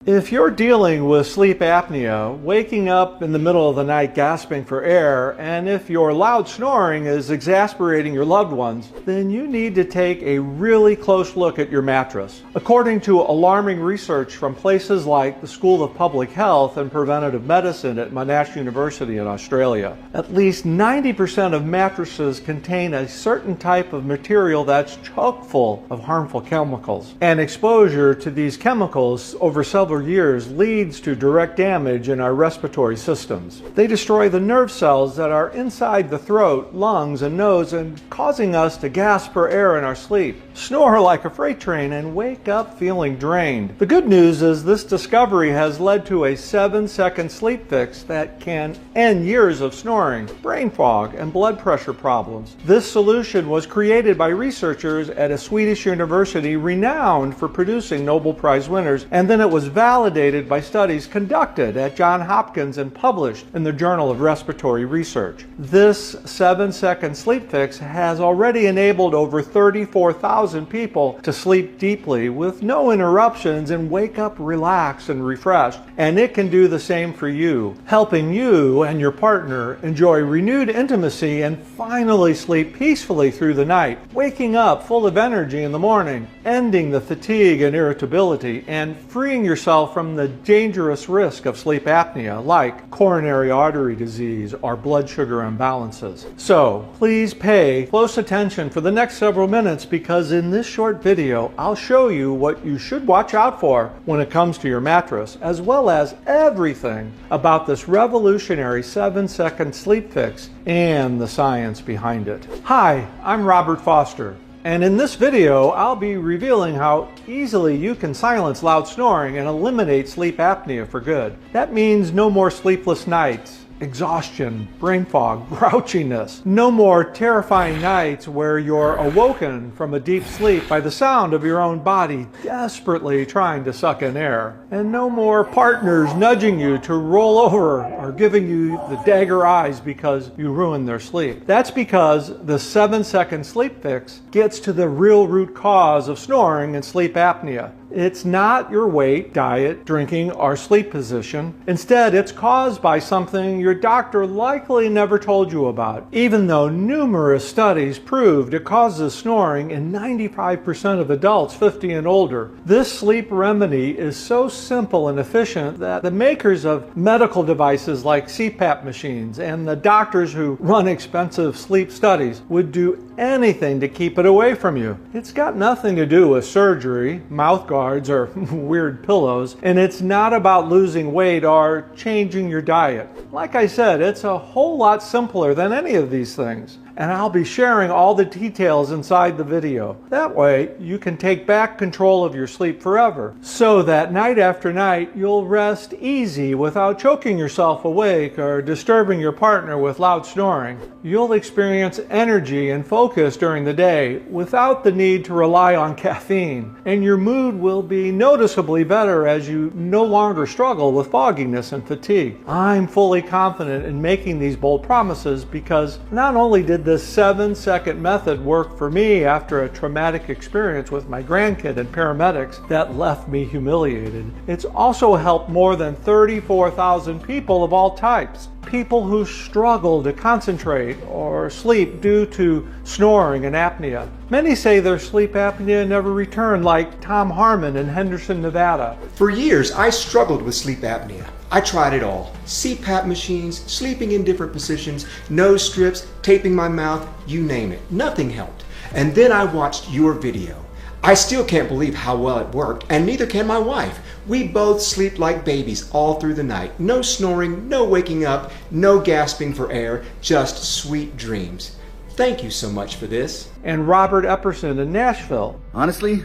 If you're dealing with sleep apnea, waking up in the middle of the night gasping for air, and if your loud snoring is exasperating your loved ones, then you need to take a really close look at your mattress. According to alarming research from places like the School of Public Health and Preventative Medicine at Monash University in Australia, at least 90% of mattresses contain a certain type of material that's chock full of harmful chemicals. And exposure to these chemicals over several years leads to direct damage in our respiratory systems. They destroy the nerve cells that are inside the throat, lungs, and nose, and causing us to gasp for air in our sleep, snore like a freight train, and wake up feeling drained. The good news is this discovery has led to a 7-second sleep fix that can end years of snoring, brain fog, and blood pressure problems. This solution was created by researchers at a Swedish university renowned for producing Nobel Prize winners, and then it was validated by studies conducted at Johns Hopkins and published in the Journal of Respiratory Research. This 7-second sleep fix has already enabled over 34,000 people to sleep deeply with no interruptions and wake up relaxed and refreshed. And it can do the same for you, helping you and your partner enjoy renewed intimacy and finally sleep peacefully through the night, waking up full of energy in the morning, ending the fatigue and irritability, and freeing yourself from the dangerous risk of sleep apnea like coronary artery disease or blood sugar imbalances. So please pay close attention for the next several minutes, because in this short video I'll show you what you should watch out for when it comes to your mattress, as well as everything about this revolutionary 7-second sleep fix and the science behind it. Hi, I'm Robert Foster. And in this video, I'll be revealing how easily you can silence loud snoring and eliminate sleep apnea for good. That means no more sleepless nights, exhaustion, brain fog, grouchiness. No more terrifying nights where you're awoken from a deep sleep by the sound of your own body desperately trying to suck in air. And no more partners nudging you to roll over or giving you the dagger eyes because you ruined their sleep. That's because the 7-second sleep fix gets to the real root cause of snoring and sleep apnea. It's not your weight, diet, drinking, or sleep position. Instead, it's caused by something your doctor likely never told you about, even though numerous studies proved it causes snoring in 95% of adults 50 and older. This sleep remedy is so simple and efficient that the makers of medical devices like CPAP machines and the doctors who run expensive sleep studies would do anything to keep it away from you. It's got nothing to do with surgery, mouth guards, or weird pillows, and it's not about losing weight or changing your diet. Like I said, it's a whole lot simpler than any of these things. And I'll be sharing all the details inside the video. That way, you can take back control of your sleep forever, so that night after night, you'll rest easy without choking yourself awake or disturbing your partner with loud snoring. You'll experience energy and focus during the day without the need to rely on caffeine, and your mood will be noticeably better as you no longer struggle with fogginess and fatigue. I'm fully confident in making these bold promises because not only did this 7-second method work for me after a traumatic experience with my grandkid and paramedics that left me humiliated, it's also helped more than 34,000 people of all types. People who struggle to concentrate or sleep due to snoring and apnea. Many say their sleep apnea never returned, like Tom Harmon in Henderson, Nevada. For years, I struggled with sleep apnea. I tried it all. CPAP machines, sleeping in different positions, nose strips, taping my mouth, you name it. Nothing helped. And then I watched your video. I still can't believe how well it worked, and neither can my wife. We both sleep like babies all through the night. No snoring, no waking up, no gasping for air, just sweet dreams. Thank you so much for this. And Robert Epperson in Nashville. Honestly,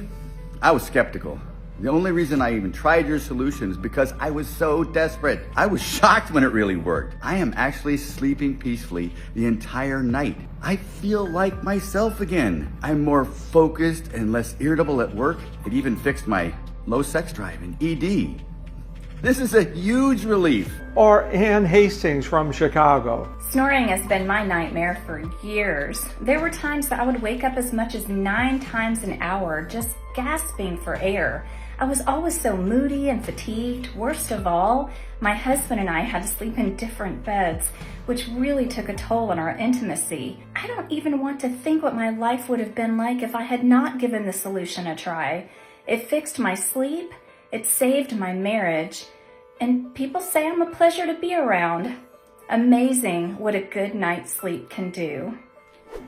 I was skeptical. The only reason I even tried your solution is because I was so desperate. I was shocked when it really worked. I am actually sleeping peacefully the entire night. I feel like myself again. I'm more focused and less irritable at work. It even fixed my low sex drive and ED. This is a huge relief. Or Ann Hastings from Chicago. Snoring has been my nightmare for years. There were times that I would wake up as much as 9 times an hour just gasping for air. I was always so moody and fatigued. Worst of all, my husband and I had to sleep in different beds, which really took a toll on our intimacy. I don't even want to think what my life would have been like if I had not given the solution a try. It fixed my sleep, it saved my marriage, and people say I'm a pleasure to be around. Amazing what a good night's sleep can do.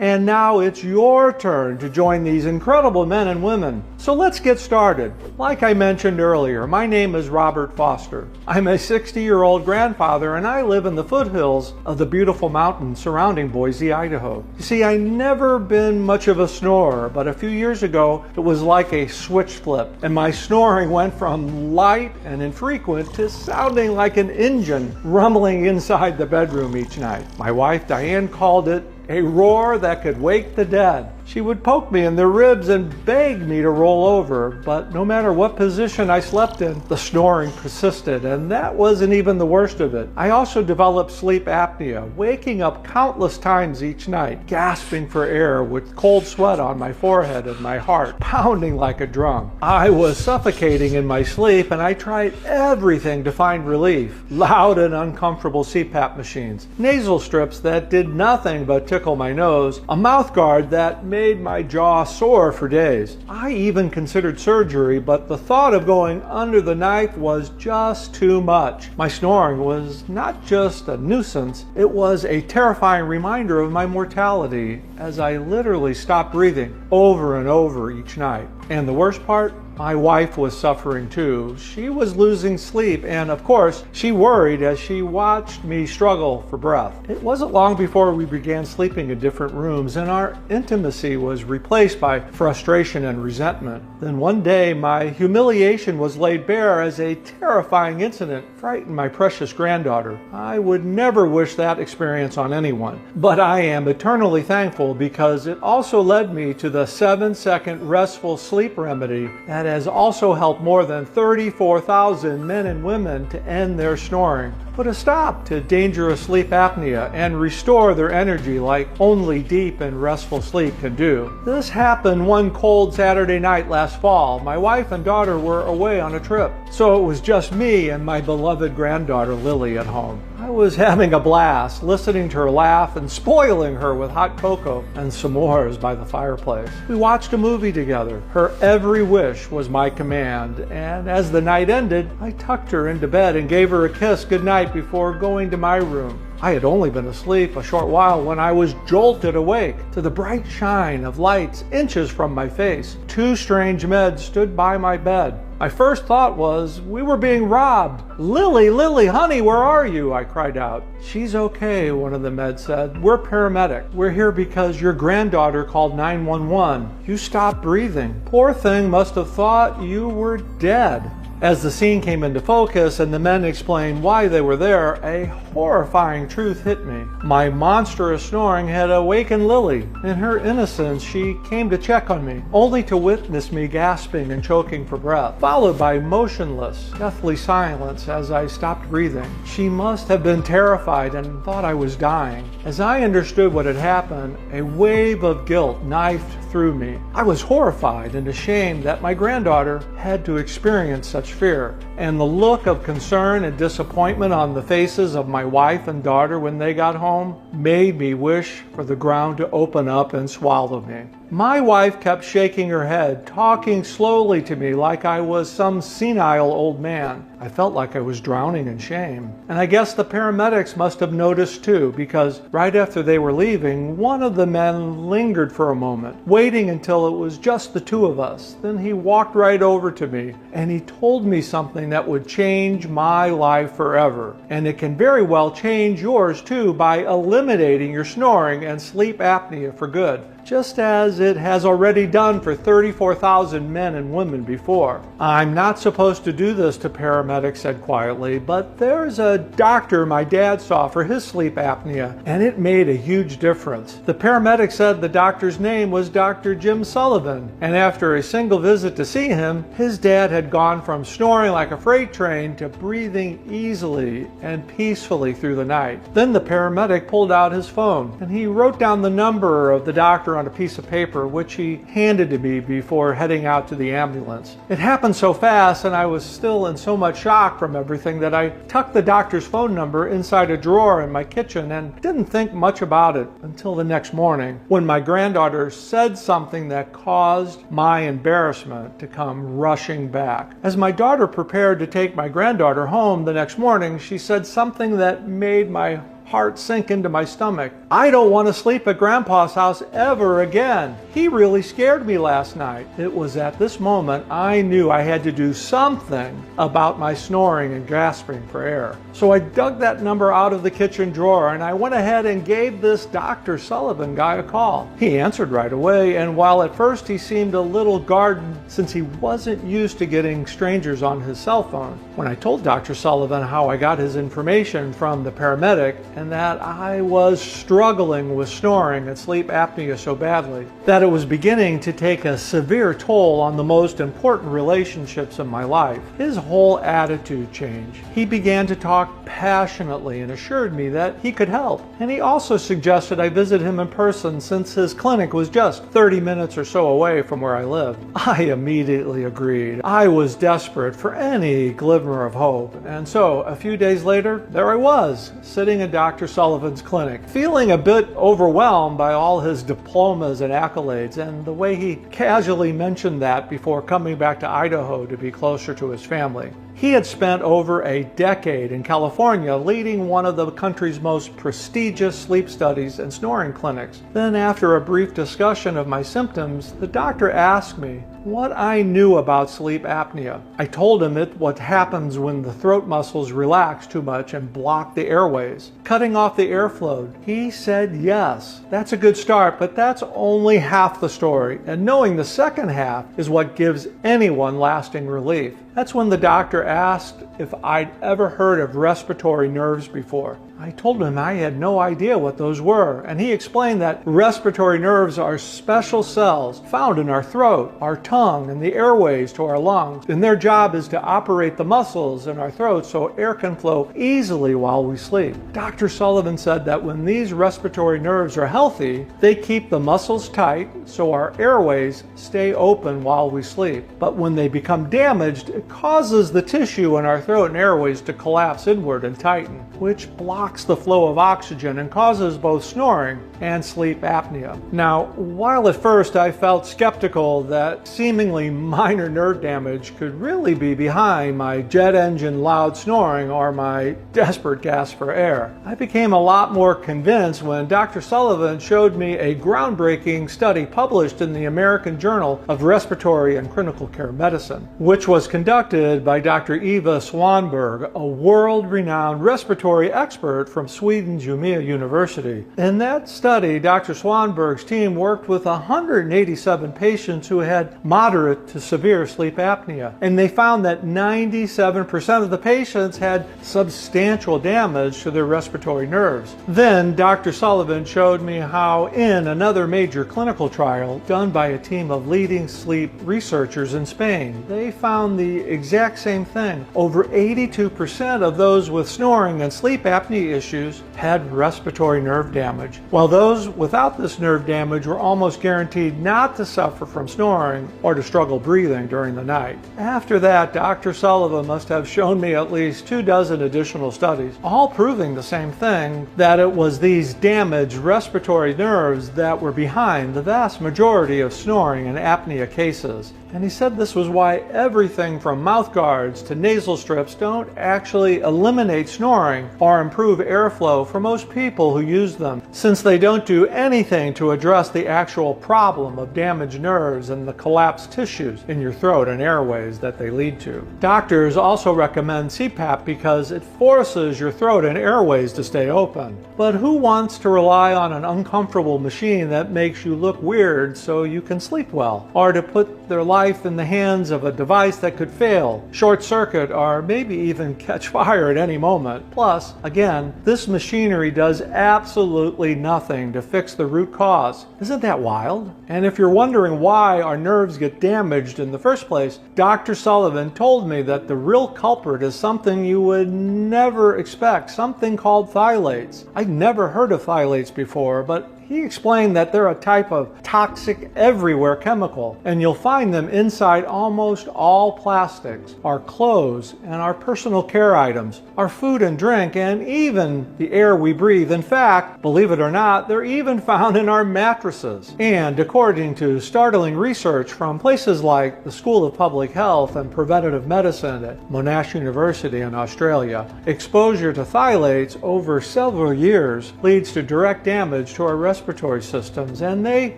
And now it's your turn to join these incredible men and women. So let's get started. Like I mentioned earlier, my name is Robert Foster. I'm a 60-year-old grandfather and I live in the foothills of the beautiful mountains surrounding Boise, Idaho. You see, I never been much of a snorer, but a few years ago it was like a switch flip and my snoring went from light and infrequent to sounding like an engine rumbling inside the bedroom each night. My wife Diane called it a roar that could wake the dead. She would poke me in the ribs and beg me to roll over, but no matter what position I slept in, the snoring persisted, and that wasn't even the worst of it. I also developed sleep apnea, waking up countless times each night, gasping for air with cold sweat on my forehead and my heart pounding like a drum. I was suffocating in my sleep, and I tried everything to find relief. Loud and uncomfortable CPAP machines, nasal strips that did nothing but tickle my nose, a mouth guard that made my jaw sore for days. I even considered surgery, but the thought of going under the knife was just too much. My snoring was not just a nuisance, it was a terrifying reminder of my mortality as I literally stopped breathing over and over each night. And the worst part? My wife was suffering too. She was losing sleep, and of course, she worried as she watched me struggle for breath. It wasn't long before we began sleeping in different rooms, and our intimacy was replaced by frustration and resentment. Then one day, my humiliation was laid bare as a terrifying incident frightened my precious granddaughter. I would never wish that experience on anyone, but I am eternally thankful because it also led me to the 7-second restful sleep remedy that has also helped more than 34,000 men and women to end their snoring, put a stop to dangerous sleep apnea, and restore their energy like only deep and restful sleep can do. This happened one cold Saturday night last fall. My wife and daughter were away on a trip, so it was just me and my beloved granddaughter Lily at home. I was having a blast, listening to her laugh and spoiling her with hot cocoa and s'mores by the fireplace. We watched a movie together. Her every wish was my command, and as the night ended, I tucked her into bed and gave her a kiss goodnight before going to my room. I had only been asleep a short while when I was jolted awake to the bright shine of lights inches from my face. Two strange men stood by my bed. My first thought was we were being robbed. "Lily, Lily, honey, where are you?" I cried out. "She's okay," one of the men said. "We're paramedic. We're here because your granddaughter called 911. You stopped breathing. Poor thing must have thought you were dead." As the scene came into focus and the men explained why they were there, a horrifying truth hit me. My monstrous snoring had awakened Lily. In her innocence, she came to check on me, only to witness me gasping and choking for breath, followed by motionless, deathly silence as I stopped breathing. She must have been terrified and thought I was dying. As I understood what had happened, a wave of guilt knifed through me. I was horrified and ashamed that my granddaughter had to experience such fear, and the look of concern and disappointment on the faces of my wife and daughter when they got home made me wish for the ground to open up and swallow me. My wife kept shaking her head, talking slowly to me like I was some senile old man. I felt like I was drowning in shame. And I guess the paramedics must have noticed too, because right after they were leaving, one of the men lingered for a moment, waiting until it was just the two of us. Then he walked right over to me and he told me something that would change my life forever. And it can very well change yours too by eliminating your snoring and sleep apnea for good, just as it has already done for 34,000 men and women before. "I'm not supposed to do this," the paramedic said quietly, "but there's a doctor my dad saw for his sleep apnea, and it made a huge difference." The paramedic said the doctor's name was Dr. Jim Sullivan, and after a single visit to see him, his dad had gone from snoring like a freight train to breathing easily and peacefully through the night. Then the paramedic pulled out his phone, and he wrote down the number of the doctor answer on a piece of paper, which he handed to me before heading out to the ambulance. It happened so fast, and I was still in so much shock from everything that I tucked the doctor's phone number inside a drawer in my kitchen and didn't think much about it until the next morning when my granddaughter said something that caused my embarrassment to come rushing back. As my daughter prepared to take my granddaughter home the next morning, she said something that made my heart sink into my stomach. "I don't want to sleep at Grandpa's house ever again. He really scared me last night." It was at this moment I knew I had to do something about my snoring and gasping for air. So I dug that number out of the kitchen drawer and I went ahead and gave this Dr. Sullivan guy a call. He answered right away, and while at first he seemed a little guarded since he wasn't used to getting strangers on his cell phone, when I told Dr. Sullivan how I got his information from the paramedic and that I was struggling with snoring and sleep apnea so badly that it was beginning to take a severe toll on the most important relationships in my life, his whole attitude changed. He began to talk passionately and assured me that he could help. And he also suggested I visit him in person since his clinic was just 30 minutes or so away from where I lived. I immediately agreed. I was desperate for any glimmer of hope. And so a few days later, there I was, sitting in Dr. Sullivan's clinic, feeling a bit overwhelmed by all his diplomas and accolades and the way he casually mentioned that before coming back to Idaho to be closer to his family. He had spent over a decade in California leading one of the country's most prestigious sleep studies and snoring clinics. Then, after a brief discussion of my symptoms, the doctor asked me what I knew about sleep apnea. I told him what happens when the throat muscles relax too much and block the airways, cutting off the airflow. He said yes. That's a good start, but that's only half the story, and knowing the second half is what gives anyone lasting relief. That's when the doctor asked if I'd ever heard of respiratory nerves before. I told him I had no idea what those were, and he explained that respiratory nerves are special cells found in our throat, our tongue, and the airways to our lungs, and their job is to operate the muscles in our throat so air can flow easily while we sleep. Dr. Sullivan said that when these respiratory nerves are healthy, they keep the muscles tight so our airways stay open while we sleep. But when they become damaged, it causes the tissue in our throat and airways to collapse inward and tighten, which blocks the flow of oxygen and causes both snoring and sleep apnea. Now, while at first I felt skeptical that seemingly minor nerve damage could really be behind my jet engine loud snoring or my desperate gasp for air, I became a lot more convinced when Dr. Sullivan showed me a groundbreaking study published in the American Journal of Respiratory and Critical Care Medicine, which was conducted by Dr. Eva Swanberg, a world-renowned respiratory expert from Sweden's Umeå University. In that study, Dr. Swanberg's team worked with 187 patients who had moderate to severe sleep apnea, and they found that 97% of the patients had substantial damage to their respiratory nerves. Then Dr. Sullivan showed me how in another major clinical trial done by a team of leading sleep researchers in Spain, they found the exact same thing. Over 82% of those with snoring and sleep apnea issues had respiratory nerve damage, while those without this nerve damage were almost guaranteed not to suffer from snoring or to struggle breathing during the night. After that, Dr. Sullivan must have shown me at least 24 additional studies, all proving the same thing, that it was these damaged respiratory nerves that were behind the vast majority of snoring and apnea cases. And he said this was why everything from mouth guards to nasal strips don't actually eliminate snoring or improve airflow for most people who use them, since they don't do anything to address the actual problem of damaged nerves and the collapsed tissues in your throat and airways that they lead to. Doctors also recommend CPAP because it forces your throat and airways to stay open. But who wants to rely on an uncomfortable machine that makes you look weird so you can sleep well, or to put their life in the hands of a device that could fail, short circuit, or maybe even catch fire at any moment? Plus, again, this machinery does absolutely nothing to fix the root cause. Isn't that wild? And if you're wondering why our nerves get damaged in the first place, Dr. Sullivan told me that the real culprit is something you would never expect, something called phthalates. I'd never heard of phthalates before, but He explained that they're a type of toxic everywhere chemical, and you'll find them inside almost all plastics, our clothes and our personal care items, our food and drink, and even the air we breathe. In fact, believe it or not, they're even found in our mattresses. And according to startling research from places like the School of Public Health and Preventative Medicine at Monash University in Australia, exposure to phthalates over several years leads to direct damage to our respiratory systems, and they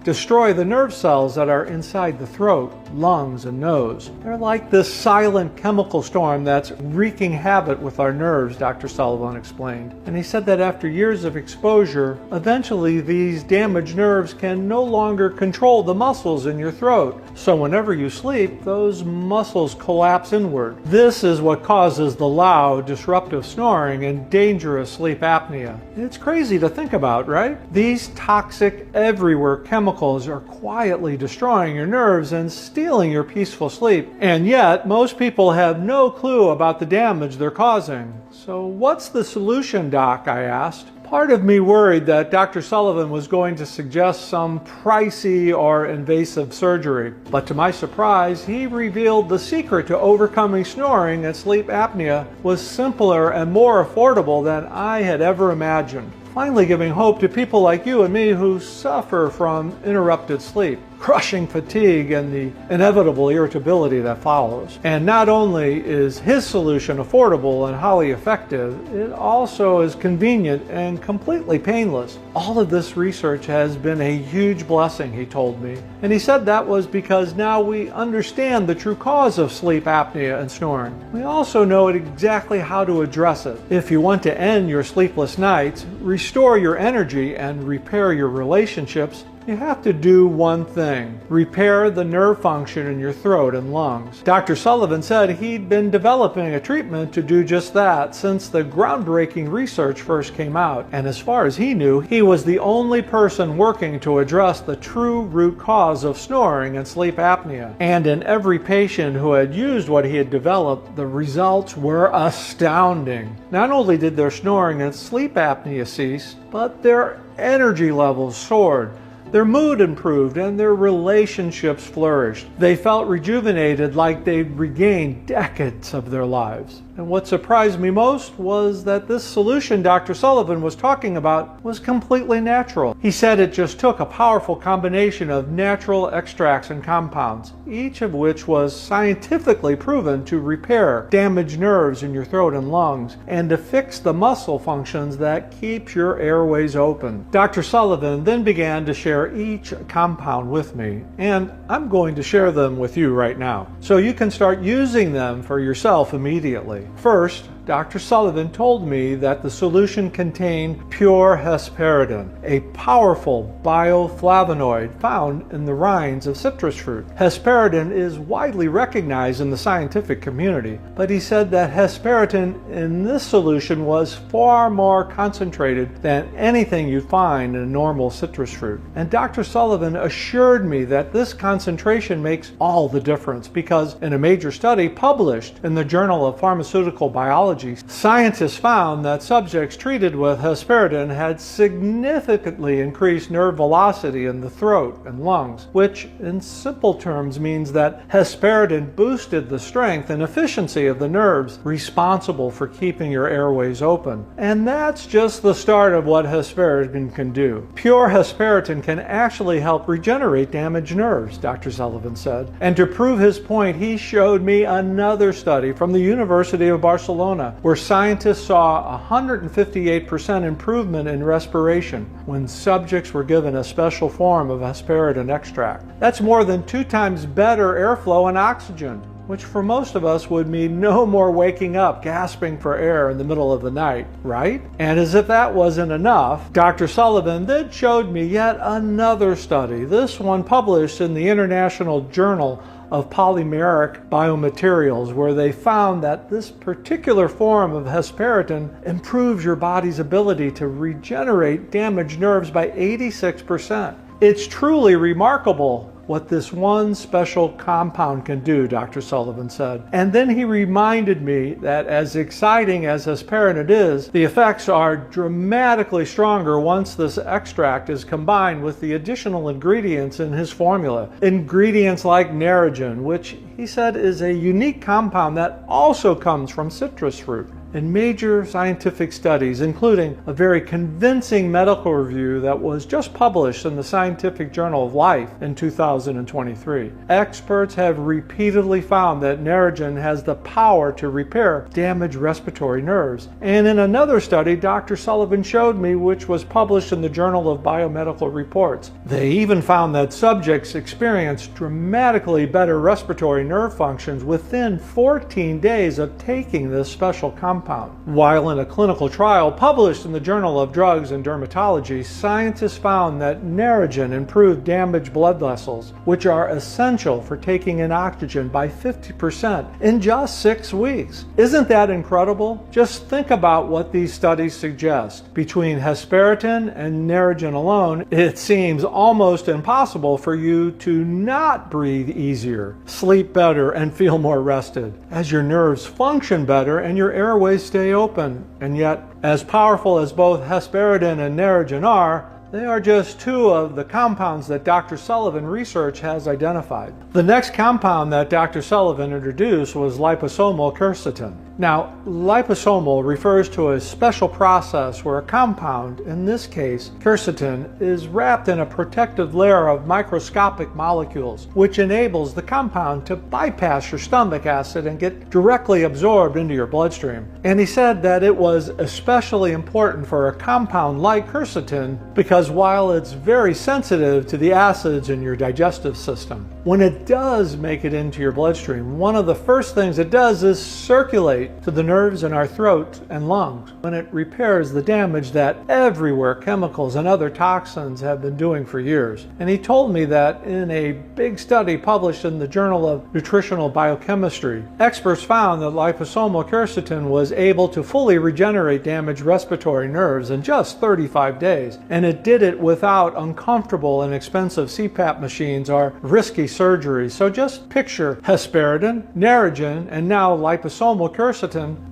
destroy the nerve cells that are inside the throat, lungs, and nose. They're like this silent chemical storm that's wreaking havoc with our nerves, Dr. Sullivan explained. And he said that after years of exposure, eventually these damaged nerves can no longer control the muscles in your throat. So whenever you sleep, those muscles collapse inward. This is what causes the loud, disruptive snoring and dangerous sleep apnea. It's crazy to think about, right? These toxic everywhere chemicals are quietly destroying your nerves and stealing your peaceful sleep. And yet, most people have no clue about the damage they're causing. So what's the solution, Doc? I asked. Part of me worried that Dr. Sullivan was going to suggest some pricey or invasive surgery. But to my surprise, he revealed the secret to overcoming snoring and sleep apnea was simpler and more affordable than I had ever imagined, finally giving hope to people like you and me who suffer from interrupted sleep, crushing fatigue, and the inevitable irritability that follows. And not only is his solution affordable and highly effective, it also is convenient and completely painless. All of this research has been a huge blessing, he told me. And he said that was because now we understand the true cause of sleep apnea and snoring. We also know exactly how to address it. If you want to end your sleepless nights, restore your energy, and repair your relationships, you have to do one thing: repair the nerve function in your throat and lungs. Dr. Sullivan said he'd been developing a treatment to do just that since the groundbreaking research first came out. And as far as he knew, he was the only person working to address the true root cause of snoring and sleep apnea. And in every patient who had used what he had developed, the results were astounding. Not only did their snoring and sleep apnea cease, but their energy levels soared. Their mood improved and their relationships flourished. They felt rejuvenated, like they'd regained decades of their lives. And what surprised me most was that this solution Dr. Sullivan was talking about was completely natural. He said it just took a powerful combination of natural extracts and compounds, each of which was scientifically proven to repair damaged nerves in your throat and lungs and to fix the muscle functions that keep your airways open. Dr. Sullivan then began to share each compound with me, and I'm going to share them with you right now, so you can start using them for yourself immediately. First, Dr. Sullivan told me that the solution contained pure hesperidin, a powerful bioflavonoid found in the rinds of citrus fruit. Hesperidin is widely recognized in the scientific community, but he said that hesperidin in this solution was far more concentrated than anything you'd find in a normal citrus fruit. And Dr. Sullivan assured me that this concentration makes all the difference because in a major study published in the Journal of Pharmaceutical Biology, scientists found that subjects treated with hesperidin had significantly increased nerve velocity in the throat and lungs, which in simple terms means that hesperidin boosted the strength and efficiency of the nerves responsible for keeping your airways open. And that's just the start of what hesperidin can do. Pure hesperidin can actually help regenerate damaged nerves, Dr. Sullivan said. And to prove his point, he showed me another study from the University of Barcelona, where scientists saw a 158% improvement in respiration when subjects were given a special form of hesperidin extract. That's more than 2 times better airflow and oxygen, which for most of us would mean no more waking up gasping for air in the middle of the night, right? And as if that wasn't enough, Dr. Sullivan then showed me yet another study, this one published in the International Journal of Polymeric Biomaterials, where they found that this particular form of hesperidin improves your body's ability to regenerate damaged nerves by 86%. It's truly remarkable what this one special compound can do, Dr. Sullivan said. And then he reminded me that as exciting as hesperidin is, the effects are dramatically stronger once this extract is combined with the additional ingredients in his formula. Ingredients like Energized, which he said is a unique compound that also comes from citrus fruit. In major scientific studies, including a very convincing medical review that was just published in the Scientific Journal of Life in 2023, experts have repeatedly found that Energized has the power to repair damaged respiratory nerves. And in another study, Dr. Sullivan showed me, which was published in the Journal of Biomedical Reports, they even found that subjects experienced dramatically better respiratory nerve functions within 14 days of taking this special compound. While in a clinical trial published in the Journal of Drugs and Dermatology, scientists found that Energized improved damaged blood vessels, which are essential for taking in oxygen, by 50% in just 6 weeks. Isn't that incredible? Just think about what these studies suggest. Between hesperidin and Energized alone, it seems almost impossible for you to not breathe easier, sleep better, and feel more rested, as your nerves function better and your airways stay open. And yet, as powerful as both hesperidin and Energized are, they are just two of the compounds that Dr. Sullivan research has identified. The next compound that Dr. Sullivan introduced was liposomal quercetin. Now, liposomal refers to a special process where a compound, in this case quercetin, is wrapped in a protective layer of microscopic molecules, which enables the compound to bypass your stomach acid and get directly absorbed into your bloodstream. And he said that it was especially important for a compound like quercetin because while it's very sensitive to the acids in your digestive system, when it does make it into your bloodstream, one of the first things it does is circulate to the nerves in our throat and lungs, when it repairs the damage that everywhere chemicals and other toxins have been doing for years. And he told me that in a big study published in the Journal of Nutritional Biochemistry, experts found that liposomal quercetin was able to fully regenerate damaged respiratory nerves in just 35 days. And it did it without uncomfortable and expensive CPAP machines or risky surgery. So just picture hesperidin, Energized, and now liposomal quercetin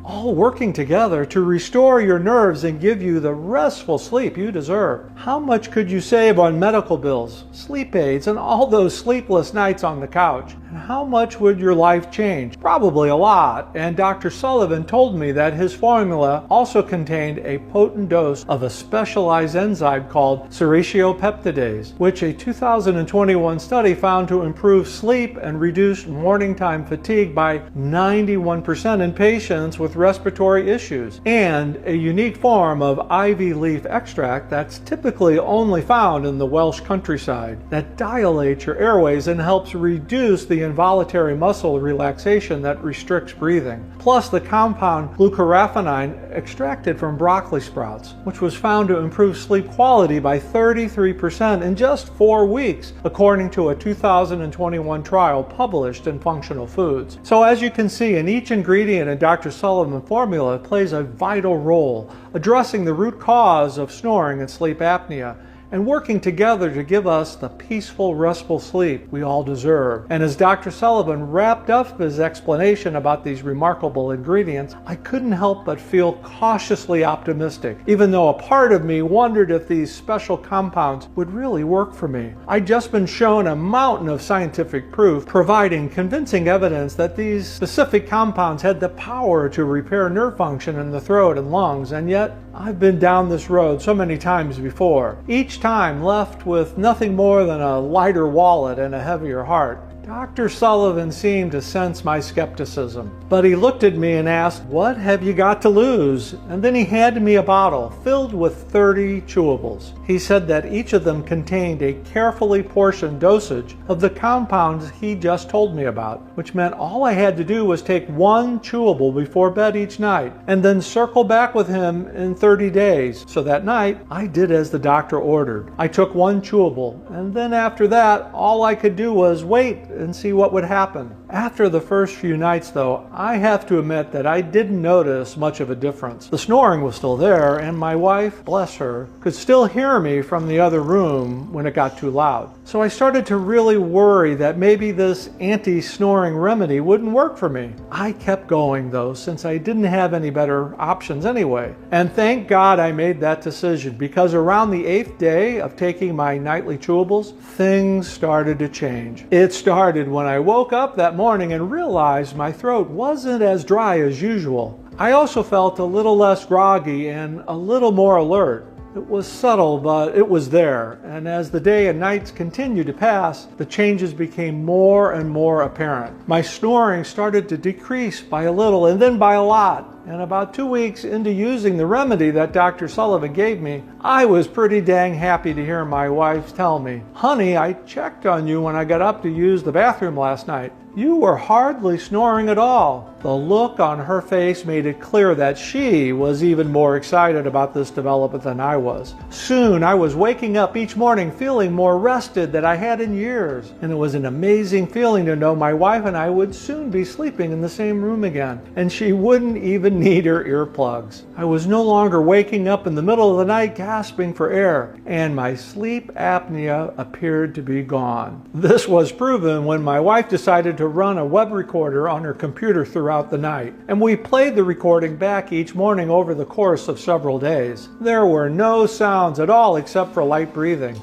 all working together to restore your nerves and give you the restful sleep you deserve. How much could you save on medical bills, sleep aids, and all those sleepless nights on the couch? And how much would your life change? Probably a lot. And Dr. Sullivan told me that his formula also contained a potent dose of a specialized enzyme called serratiopeptidase, which a 2021 study found to improve sleep and reduce morning time fatigue by 91% in patients with respiratory issues, and a unique form of ivy leaf extract that's typically only found in the Welsh countryside that dilates your airways and helps reduce the involuntary muscle relaxation that restricts breathing. Plus the compound glucoraphanine extracted from broccoli sprouts, which was found to improve sleep quality by 33% in just 4 weeks, according to a 2021 trial published in Functional Foods. So as you can see, in each ingredient in Dr. Sullivan's formula plays a vital role, addressing the root cause of snoring and sleep apnea, and working together to give us the peaceful, restful sleep we all deserve. And as Dr. Sullivan wrapped up his explanation about these remarkable ingredients, I couldn't help but feel cautiously optimistic, even though a part of me wondered if these special compounds would really work for me. I'd just been shown a mountain of scientific proof providing convincing evidence that these specific compounds had the power to repair nerve function in the throat and lungs, and yet I've been down this road so many times before, each time left with nothing more than a lighter wallet and a heavier heart. Dr. Sullivan seemed to sense my skepticism, but he looked at me and asked, "What have you got to lose?" And then he handed me a bottle filled with 30 chewables. He said that each of them contained a carefully portioned dosage of the compounds he just told me about, which meant all I had to do was take one chewable before bed each night and then circle back with him in 30 days. So that night, I did as the doctor ordered. I took one chewable, and then after that, all I could do was wait and see what would happen. After the first few nights though, I have to admit that I didn't notice much of a difference. The snoring was still there, and my wife, bless her, could still hear me from the other room when it got too loud. So I started to really worry that maybe this anti-snoring remedy wouldn't work for me. I kept going though, since I didn't have any better options anyway. And thank God I made that decision, because around the 8th day of taking my nightly chewables, things started to change. It started when I woke up that morning and realized my throat wasn't as dry as usual. I also felt a little less groggy and a little more alert. It was subtle, but it was there, and as the day and nights continued to pass, the changes became more and more apparent. My snoring started to decrease by a little and then by a lot, and about 2 weeks into using the remedy that Dr. Sullivan gave me, I was pretty dang happy to hear my wife tell me, "Honey, I checked on you when I got up to use the bathroom last night. You were hardly snoring at all." The look on her face made it clear that she was even more excited about this development than I was. Soon I was waking up each morning feeling more rested than I had in years, and it was an amazing feeling to know my wife and I would soon be sleeping in the same room again, and she wouldn't even need her earplugs. I was no longer waking up in the middle of the night gasping for air, and my sleep apnea appeared to be gone. This was proven when my wife decided to run a web recorder on her computer throughout the night, and we played the recording back each morning over the course of several days. There were no sounds at all except for light breathing.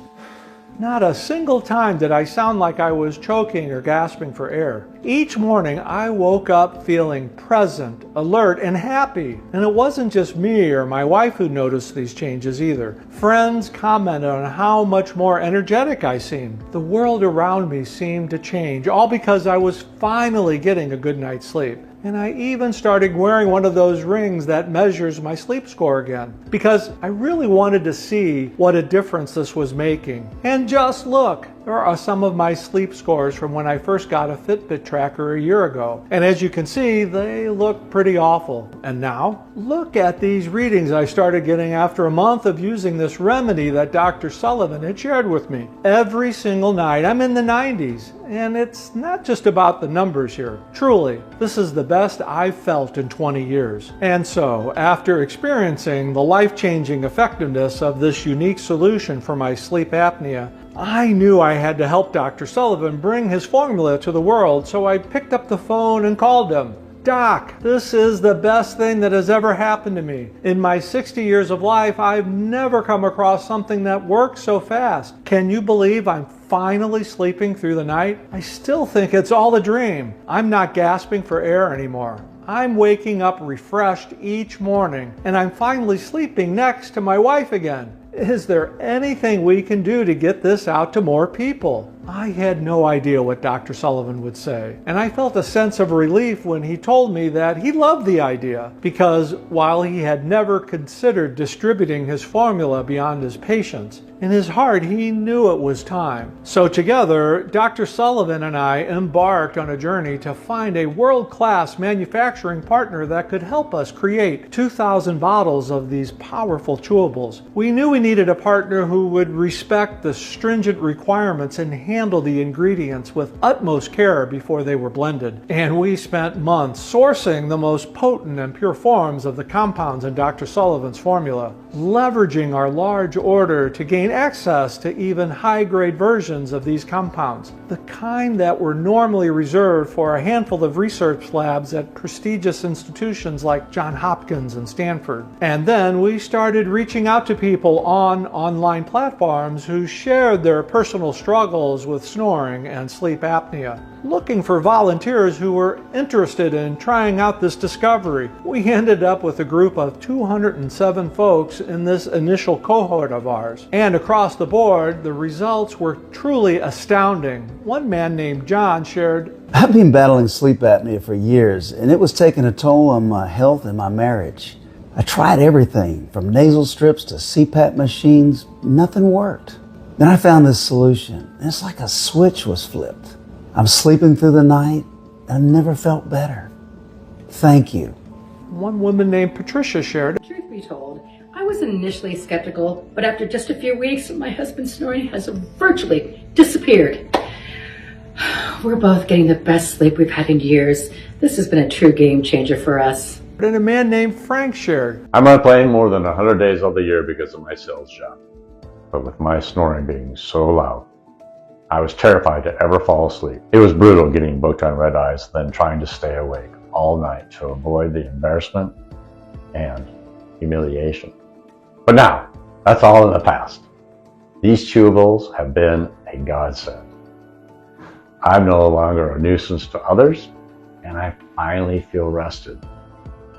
Not a single time did I sound like I was choking or gasping for air. Each morning I woke up feeling present, alert, and happy. And it wasn't just me or my wife who noticed these changes either. Friends commented on how much more energetic I seemed. The world around me seemed to change, all because I was finally getting a good night's sleep. And I even started wearing one of those rings that measures my sleep score again, because I really wanted to see what a difference this was making. And just look, there are some of my sleep scores from when I first got a Fitbit tracker a year ago. And as you can see, they look pretty awful. And now, look at these readings I started getting after a month of using this remedy that Dr. Sullivan had shared with me. Every single night, I'm in the 90s. And it's not just about the numbers here. Truly, this is the best I've felt in 20 years. And so, after experiencing the life-changing effectiveness of this unique solution for my sleep apnea, I knew I had to help Dr. Sullivan bring his formula to the world, so I picked up the phone and called him. "Doc, this is the best thing that has ever happened to me. In my 60 years of life, I've never come across something that works so fast. Can you believe I'm finally sleeping through the night? I still think it's all a dream. I'm not gasping for air anymore. I'm waking up refreshed each morning, and I'm finally sleeping next to my wife again. Is there anything we can do to get this out to more people?" I had no idea what Dr. Sullivan would say, and I felt a sense of relief when he told me that he loved the idea, because while he had never considered distributing his formula beyond his patients, in his heart he knew it was time. So together, Dr. Sullivan and I embarked on a journey to find a world-class manufacturing partner that could help us create 2,000 bottles of these powerful chewables. We knew we needed a partner who would respect the stringent requirements and handle the ingredients with utmost care before they were blended. And we spent months sourcing the most potent and pure forms of the compounds in Dr. Sullivan's formula, leveraging our large order to gain access to even high-grade versions of these compounds, the kind that were normally reserved for a handful of research labs at prestigious institutions like Johns Hopkins and Stanford. And then we started reaching out to people on online platforms who shared their personal struggles with snoring and sleep apnea, looking for volunteers who were interested in trying out this discovery. We ended up with a group of 207 folks in this initial cohort of ours. And across the board, the results were truly astounding. One man named John shared, "I've been battling sleep apnea for years, and it was taking a toll on my health and my marriage. I tried everything, from nasal strips to CPAP machines. Nothing worked. Then I found this solution, and it's like a switch was flipped. I'm sleeping through the night, and I've never felt better. Thank you." One woman named Patricia shared, Truth be told, I was initially skeptical, but after just a few weeks, my husband's snoring has virtually disappeared. We're both getting the best sleep we've had in years. This has been a true game changer for us. And a man named Frank shared, I'm not playing more than 100 days of the year because of my sales job. But with my snoring being so loud, I was terrified to ever fall asleep. It was brutal getting booked on red eyes, then trying to stay awake all night to avoid the embarrassment and humiliation. But now, that's all in the past. These chewables have been a godsend. I'm no longer a nuisance to others, and I finally feel rested.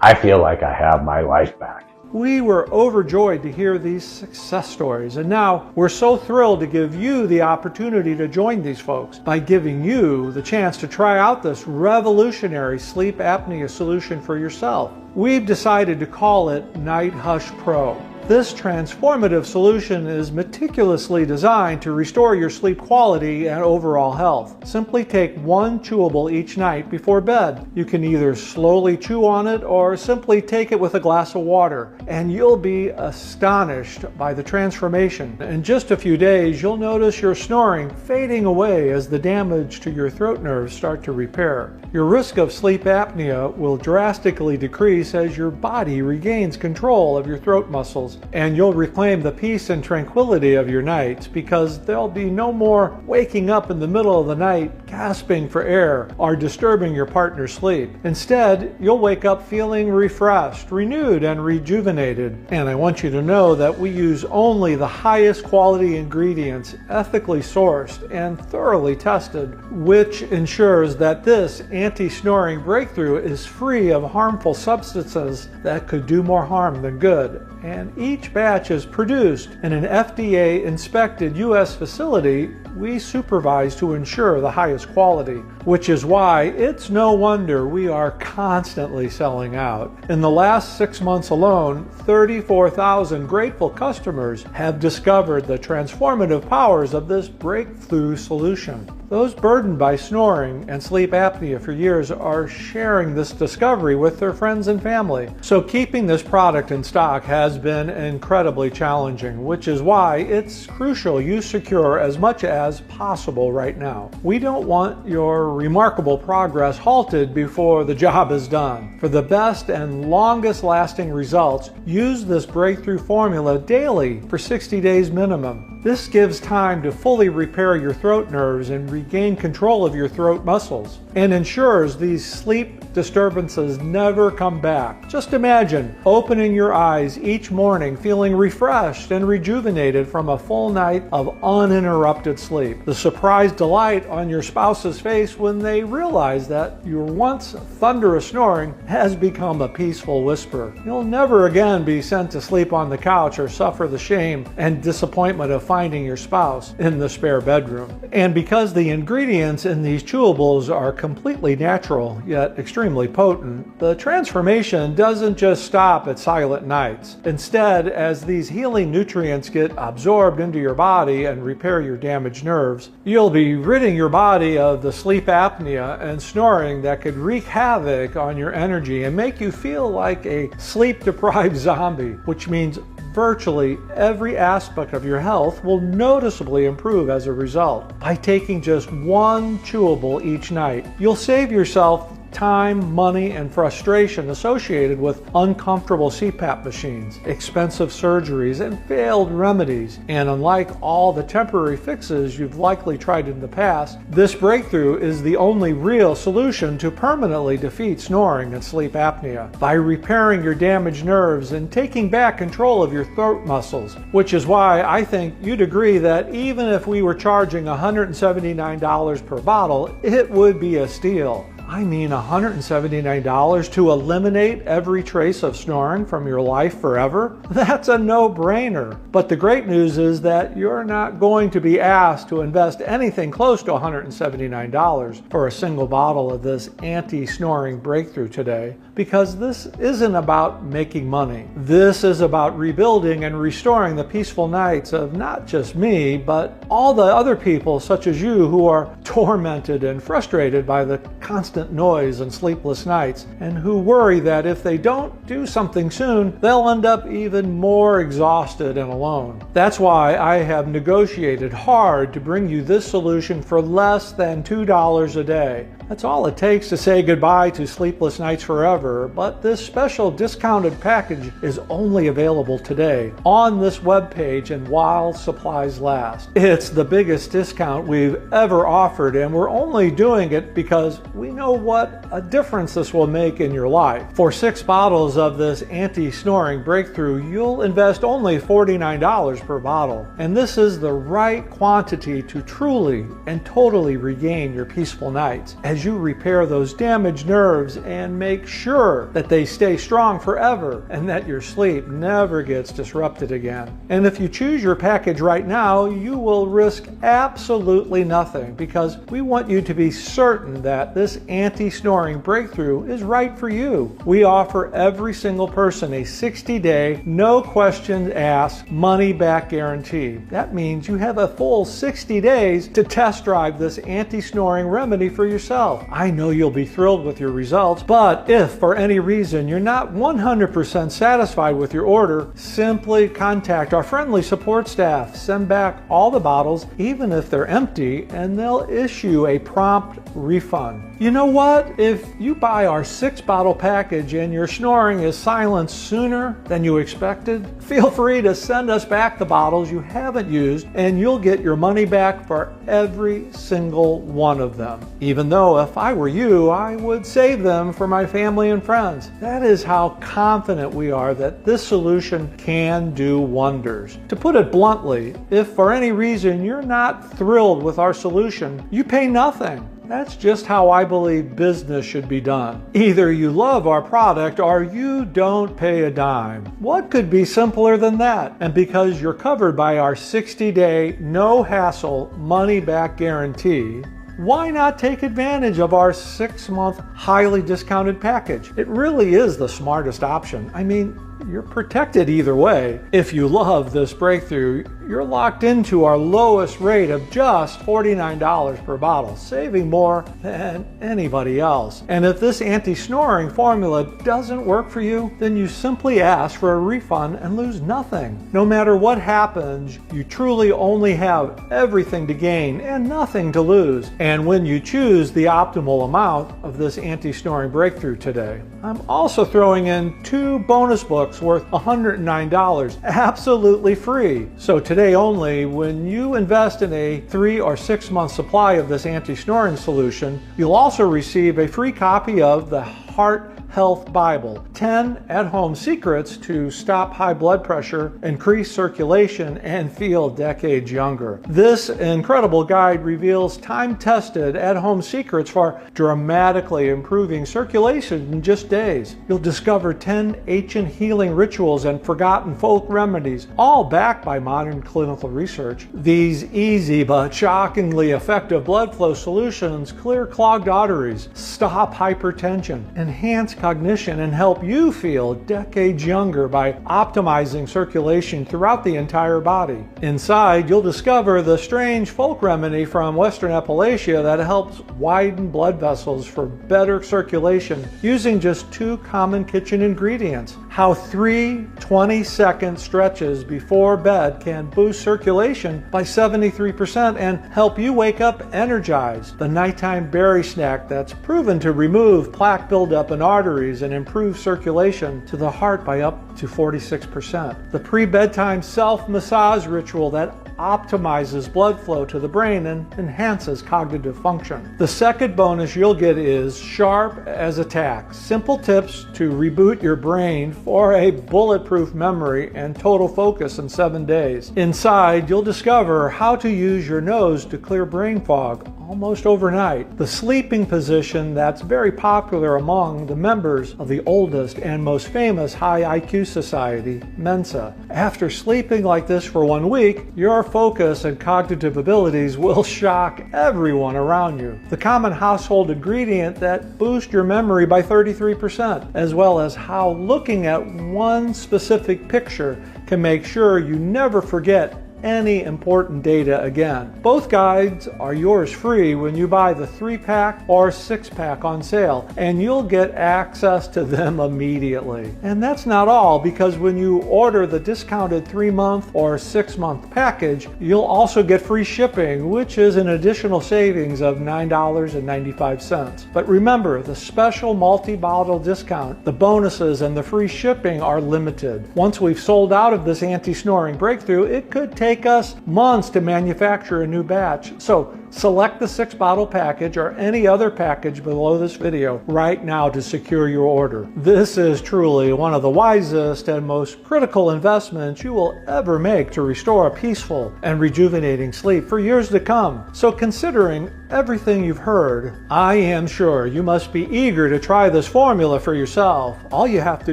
I feel like I have my life back. we were overjoyed to hear these success stories, and now we're so thrilled to give you the opportunity to join these folks by giving you the chance to try out this revolutionary sleep apnea solution for yourself. We've decided to call it Night Hush Pro. This transformative solution is meticulously designed to restore your sleep quality and overall health. Simply take one chewable each night before bed. You can either slowly chew on it or simply take it with a glass of water, and you'll be astonished by the transformation. In just a few days, you'll notice your snoring fading away as the damage to your throat nerves start to repair. Your risk of sleep apnea will drastically decrease as your body regains control of your throat muscles, and you'll reclaim the peace and tranquility of your nights because there'll be no more waking up in the middle of the night gasping for air or disturbing your partner's sleep. Instead, you'll wake up feeling refreshed, renewed, and rejuvenated. And I want you to know that we use only the highest quality ingredients, ethically sourced and thoroughly tested, which ensures that this anti-snoring breakthrough is free of harmful substances that could do more harm than good. And each batch is produced in an FDA-inspected U.S. facility we supervise to ensure the highest quality, which is why it's no wonder we are constantly selling out. In the last 6 months alone, 34,000 grateful customers have discovered the transformative powers of this breakthrough solution. Those burdened by snoring and sleep apnea for years are sharing this discovery with their friends and family. So keeping this product in stock has been incredibly challenging, which is why it's crucial you secure as much as possible right now. We don't want your remarkable progress halted before the job is done. For the best and longest lasting results, use this breakthrough formula daily for 60 days minimum. This gives time to fully repair your throat nerves and regain control of your throat muscles, and ensures these sleep disturbances never come back. Just imagine opening your eyes each morning feeling refreshed and rejuvenated from a full night of uninterrupted sleep. The surprised delight on your spouse's face when they realize that your once thunderous snoring has become a peaceful whisper. You'll never again be sent to sleep on the couch or suffer the shame and disappointment of finding your spouse in the spare bedroom. And because the ingredients in these chewables are completely natural yet extremely potent, the transformation doesn't just stop at silent nights. Instead, as these healing nutrients get absorbed into your body and repair your damaged nerves, you'll be ridding your body of the sleep apnea and snoring that could wreak havoc on your energy and make you feel like a sleep-deprived zombie, which means virtually every aspect of your health will noticeably improve as a result. By taking just one chewable each night, you'll save yourself time, money, and frustration associated with uncomfortable CPAP machines, expensive surgeries, and failed remedies. And unlike all the temporary fixes you've likely tried in the past, this breakthrough is the only real solution to permanently defeat snoring and sleep apnea by repairing your damaged nerves and taking back control of your throat muscles, which is why I think you'd agree that even if we were charging $179 per bottle, it would be a steal. I mean $179 to eliminate every trace of snoring from your life forever? That's a no-brainer. But the great news is that you're not going to be asked to invest anything close to $179 for a single bottle of this anti-snoring breakthrough today, because this isn't about making money. This is about rebuilding and restoring the peaceful nights of not just me, but all the other people such as you who are tormented and frustrated by the constant constant noise and sleepless nights, and who worry that if they don't do something soon, they'll end up even more exhausted and alone. That's why I have negotiated hard to bring you this solution for less than $2 a day. That's all it takes to say goodbye to sleepless nights forever, but this special discounted package is only available today on this webpage and while supplies last. It's the biggest discount we've ever offered, and we're only doing it because we know what a difference this will make in your life. For 6 bottles of this anti-snoring breakthrough, you'll invest only $49 per bottle, and this is the right quantity to truly and totally regain your peaceful nights as you repair those damaged nerves and make sure that they stay strong forever and that your sleep never gets disrupted again. And if you choose your package right now, you will risk absolutely nothing because we want you to be certain that this anti-snoring breakthrough is right for you. We offer every single person a 60-day, no questions asked, money-back guarantee. That means you have a full 60 days to test drive this anti-snoring remedy for yourself. I know you'll be thrilled with your results, but if for any reason you're not 100% satisfied with your order, simply contact our friendly support staff. Send back all the bottles, even if they're empty, and they'll issue a prompt refund. You know what? If you buy our 6-bottle package and your snoring is silenced sooner than you expected, feel free to send us back the bottles you haven't used and you'll get your money back for every single one of them. Even though if I were you, I would save them for my family and friends. That is how confident we are that this solution can do wonders. To put it bluntly, if for any reason you're not thrilled with our solution, you pay nothing. That's just how I believe business should be done. Either you love our product or you don't pay a dime. What could be simpler than that? And because you're covered by our 60-day, no-hassle, money-back guarantee, why not take advantage of our 6-month highly discounted package? It really is the smartest option. I mean, you're protected either way. If you love this breakthrough, you're locked into our lowest rate of just $49 per bottle, saving more than anybody else. And if this anti-snoring formula doesn't work for you, then you simply ask for a refund and lose nothing. No matter what happens, you truly only have everything to gain and nothing to lose. And when you choose the optimal amount of this anti-snoring breakthrough today, I'm also throwing in 2 bonus books worth $109, absolutely free. So today only, when you invest in a 3 or 6 month supply of this anti-snoring solution, you'll also receive a free copy of the Heart Health Bible, 10 at-home secrets to stop high blood pressure, increase circulation, and feel decades younger. This incredible guide reveals time-tested at-home secrets for dramatically improving circulation in just days. You'll discover 10 ancient healing rituals and forgotten folk remedies, all backed by modern clinical research. These easy but shockingly effective blood flow solutions clear clogged arteries, stop hypertension, enhance cognition, and help you feel decades younger by optimizing circulation throughout the entire body. Inside, you'll discover the strange folk remedy from Western Appalachia that helps widen blood vessels for better circulation using just 2 common kitchen ingredients. How 3 20-second stretches before bed can boost circulation by 73% and help you wake up energized. The nighttime berry snack that's proven to remove plaque buildup in arteries and improve circulation to the heart by up to 46%. The pre-bedtime self-massage ritual that optimizes blood flow to the brain and enhances cognitive function. The second bonus you'll get is Sharp as a Tack. Simple tips to reboot your brain for a bulletproof memory and total focus in 7 days. Inside, you'll discover how to use your nose to clear brain fog almost overnight. The sleeping position that's very popular among the members of the oldest and most famous high IQ society, Mensa. After sleeping like this for 1 week, your focus and cognitive abilities will shock everyone around you. The common household ingredient that boosts your memory by 33%, as well as how looking at one specific picture can make sure you never forget any important data again. Both guides are yours free when you buy the 3-pack or 6-pack on sale, and you'll get access to them immediately. And that's not all, because when you order the discounted 3-month or 6-month package, you'll also get free shipping, which is an additional savings of $9.95. But remember, the special multi-bottle discount, the bonuses, and the free shipping are limited. Once we've sold out of this anti-snoring breakthrough, it could take us months to manufacture a new batch. So select the 6-bottle package or any other package below this video right now to secure your order. This is truly one of the wisest and most critical investments you will ever make to restore a peaceful and rejuvenating sleep for years to come. So considering everything you've heard, I am sure you must be eager to try this formula for yourself. All you have to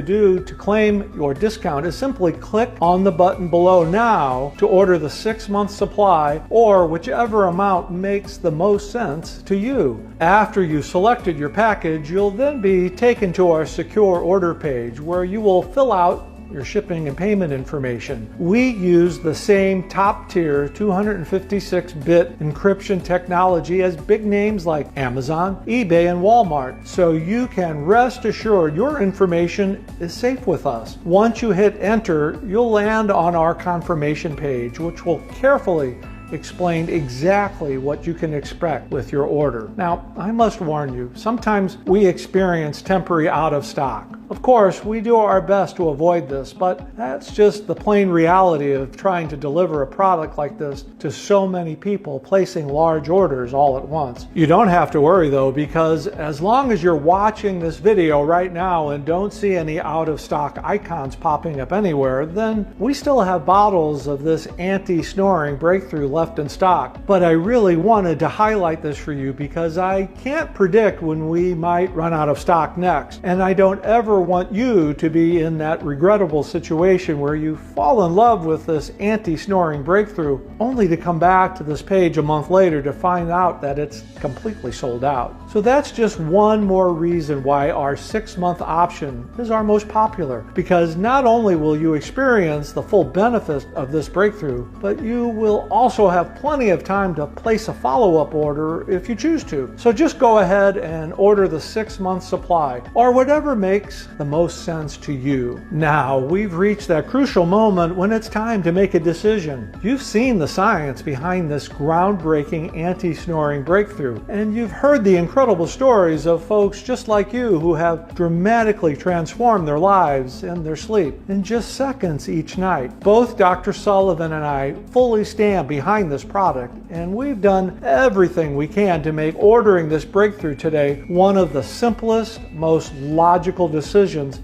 do to claim your discount is simply click on the button below now to order the 6-month supply, or whichever amount makes the most sense to you. After you've selected your package, you'll then be taken to our secure order page where you will fill out your shipping and payment information. We use the same top-tier 256-bit encryption technology as big names like Amazon, eBay, and Walmart, so you can rest assured your information is safe with us. Once you hit enter, you'll land on our confirmation page, which will carefully explain exactly what you can expect with your order. Now, I must warn you, sometimes we experience temporary out of stock. Of course, we do our best to avoid this, but that's just the plain reality of trying to deliver a product like this to so many people placing large orders all at once. You don't have to worry though, because as long as you're watching this video right now and don't see any out of stock icons popping up anywhere, then we still have bottles of this anti-snoring breakthrough left in stock. But I really wanted to highlight this for you because I can't predict when we might run out of stock next, and I don't ever want you to be in that regrettable situation where you fall in love with this anti-snoring breakthrough only to come back to this page a month later to find out that it's completely sold out. So that's just one more reason why our 6-month option is our most popular, because not only will you experience the full benefit of this breakthrough, but you will also have plenty of time to place a follow-up order if you choose to. So just go ahead and order the 6-month supply or whatever makes the most sense to you. Now, we've reached that crucial moment when it's time to make a decision. You've seen the science behind this groundbreaking anti-snoring breakthrough, and you've heard the incredible stories of folks just like you who have dramatically transformed their lives and their sleep in just seconds each night. Both Dr. Sullivan and I fully stand behind this product, and we've done everything we can to make ordering this breakthrough today one of the simplest, most logical decisions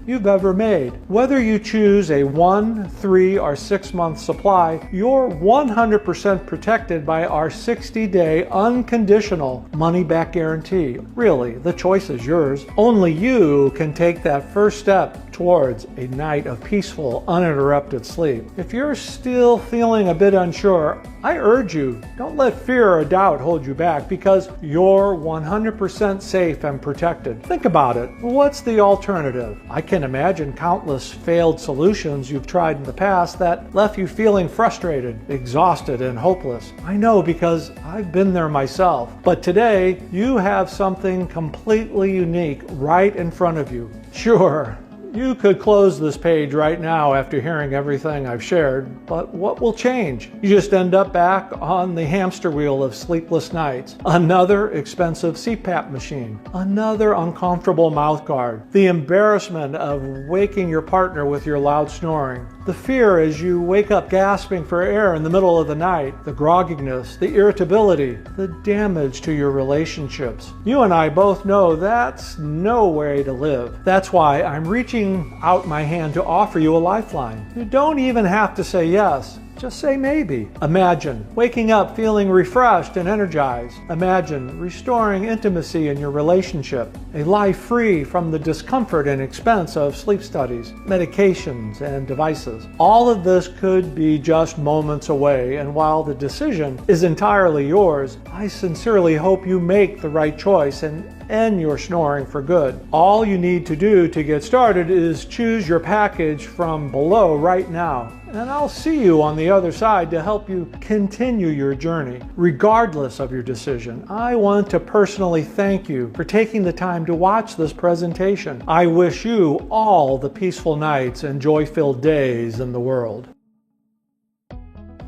you've ever made. Whether you choose a 1, 3, or 6-month supply, you're 100% protected by our 60-day unconditional money-back guarantee. Really, the choice is yours. Only you can take that first step towards a night of peaceful, uninterrupted sleep. If you're still feeling a bit unsure, I urge you, don't let fear or doubt hold you back, because you're 100% safe and protected. Think about it. What's the alternative? I can imagine countless failed solutions you've tried in the past that left you feeling frustrated, exhausted, and hopeless. I know, because I've been there myself. But today, you have something completely unique right in front of you. Sure, you could close this page right now after hearing everything I've shared, but what will change? You just end up back on the hamster wheel of sleepless nights. Another expensive CPAP machine, another uncomfortable mouth guard, the embarrassment of waking your partner with your loud snoring, the fear as you wake up gasping for air in the middle of the night, the grogginess, the irritability, the damage to your relationships. You and I both know that's no way to live. That's why I'm reaching out my hand to offer you a lifeline. You don't even have to say yes. Just say maybe. Imagine waking up feeling refreshed and energized. Imagine restoring intimacy in your relationship. A life free from the discomfort and expense of sleep studies, medications, and devices. All of this could be just moments away, and while the decision is entirely yours, I sincerely hope you make the right choice and end your snoring for good. All you need to do to get started is choose your package from below right now, and I'll see you on the other side to help you continue your journey. Regardless of your decision, I want to personally thank you for taking the time to watch this presentation. I wish you all the peaceful nights and joy-filled days in the world.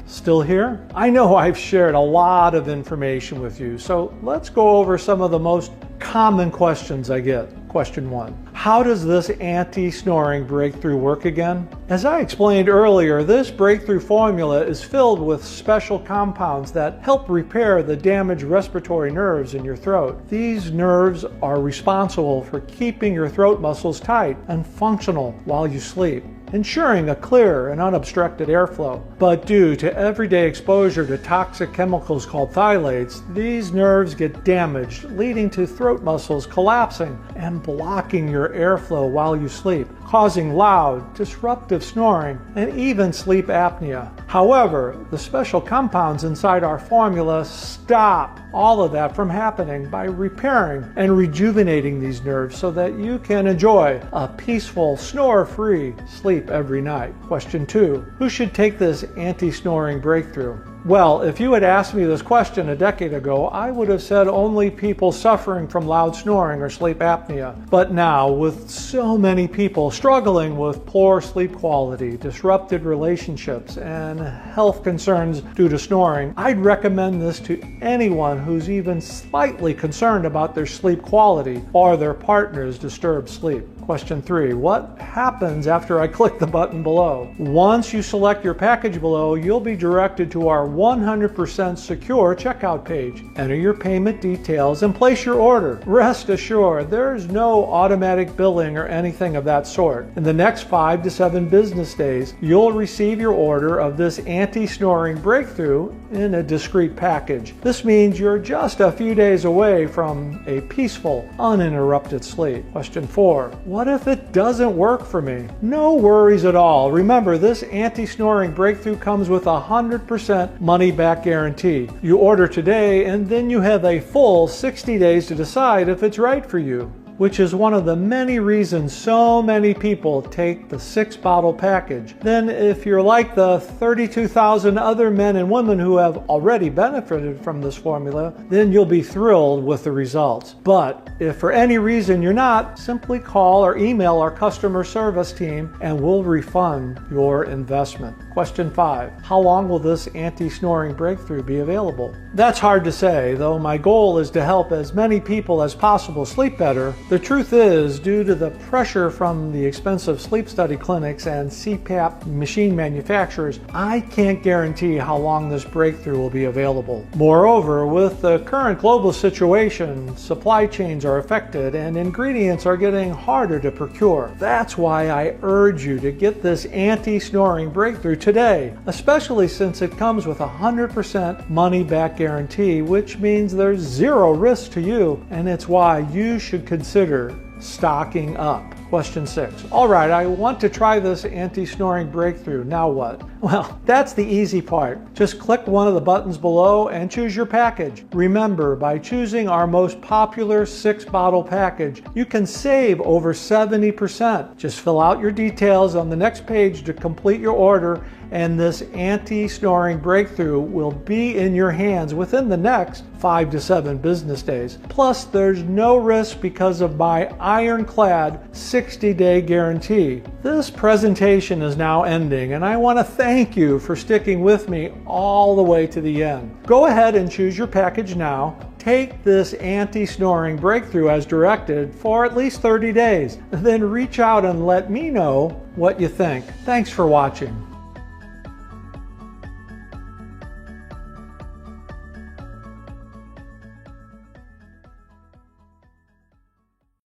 Still here? I know I've shared a lot of information with you, so let's go over some of the most common questions I get. Question 1. How does this anti-snoring breakthrough work again? As I explained earlier, this breakthrough formula is filled with special compounds that help repair the damaged respiratory nerves in your throat. These nerves are responsible for keeping your throat muscles tight and functional while you sleep, ensuring a clear and unobstructed airflow. But due to everyday exposure to toxic chemicals called phthalates, these nerves get damaged, leading to throat muscles collapsing and blocking your airflow while you sleep, causing loud, disruptive snoring and even sleep apnea. However, the special compounds inside our formula stop all of that from happening by repairing and rejuvenating these nerves so that you can enjoy a peaceful, snore-free sleep every night. Question 2. Who should take this anti-snoring breakthrough? Well, if you had asked me this question a decade ago, I would have said only people suffering from loud snoring or sleep apnea. But now, with so many people struggling with poor sleep quality, disrupted relationships, and health concerns due to snoring, I'd recommend this to anyone who's even slightly concerned about their sleep quality or their partner's disturbed sleep. Question 3. What happens after I click the button below? Once you select your package below, you'll be directed to our 100% secure checkout page. Enter your payment details and place your order. Rest assured, there's no automatic billing or anything of that sort. In the next 5 to 7 business days, you'll receive your order of this anti-snoring breakthrough in a discreet package. This means you're just a few days away from a peaceful, uninterrupted sleep. Question 4. What if it doesn't work for me? No worries at all. Remember, this anti-snoring breakthrough comes with a 100% money-back guarantee. You order today and then you have a full 60 days to decide if it's right for you, which is one of the many reasons so many people take the 6-bottle package. Then if you're like the 32,000 other men and women who have already benefited from this formula, then you'll be thrilled with the results. But if for any reason you're not, simply call or email our customer service team and we'll refund your investment. Question 5. How long will this anti-snoring breakthrough be available? That's hard to say, though my goal is to help as many people as possible sleep better. The truth is, due to the pressure from the expensive sleep study clinics and CPAP machine manufacturers, I can't guarantee how long this breakthrough will be available. Moreover, with the current global situation, supply chains are affected and ingredients are getting harder to procure. That's why I urge you to get this anti-snoring breakthrough today, especially since it comes with a 100% money-back guarantee, which means there's zero risk to you, and it's why you should consider stocking up. Question 6. All right, I want to try this anti-snoring breakthrough. Now what? Well, that's the easy part. Just click one of the buttons below and choose your package. Remember, by choosing our most popular 6-bottle package, you can save over 70%. Just fill out your details on the next page to complete your order, and this anti-snoring breakthrough will be in your hands within the next 5 to 7 business days. Plus, there's no risk because of my ironclad 60-day guarantee. This presentation is now ending, and I want to thank you for sticking with me all the way to the end. Go ahead and choose your package now. Take this anti-snoring breakthrough as directed for at least 30 days. Then reach out and let me know what you think. Thanks for watching.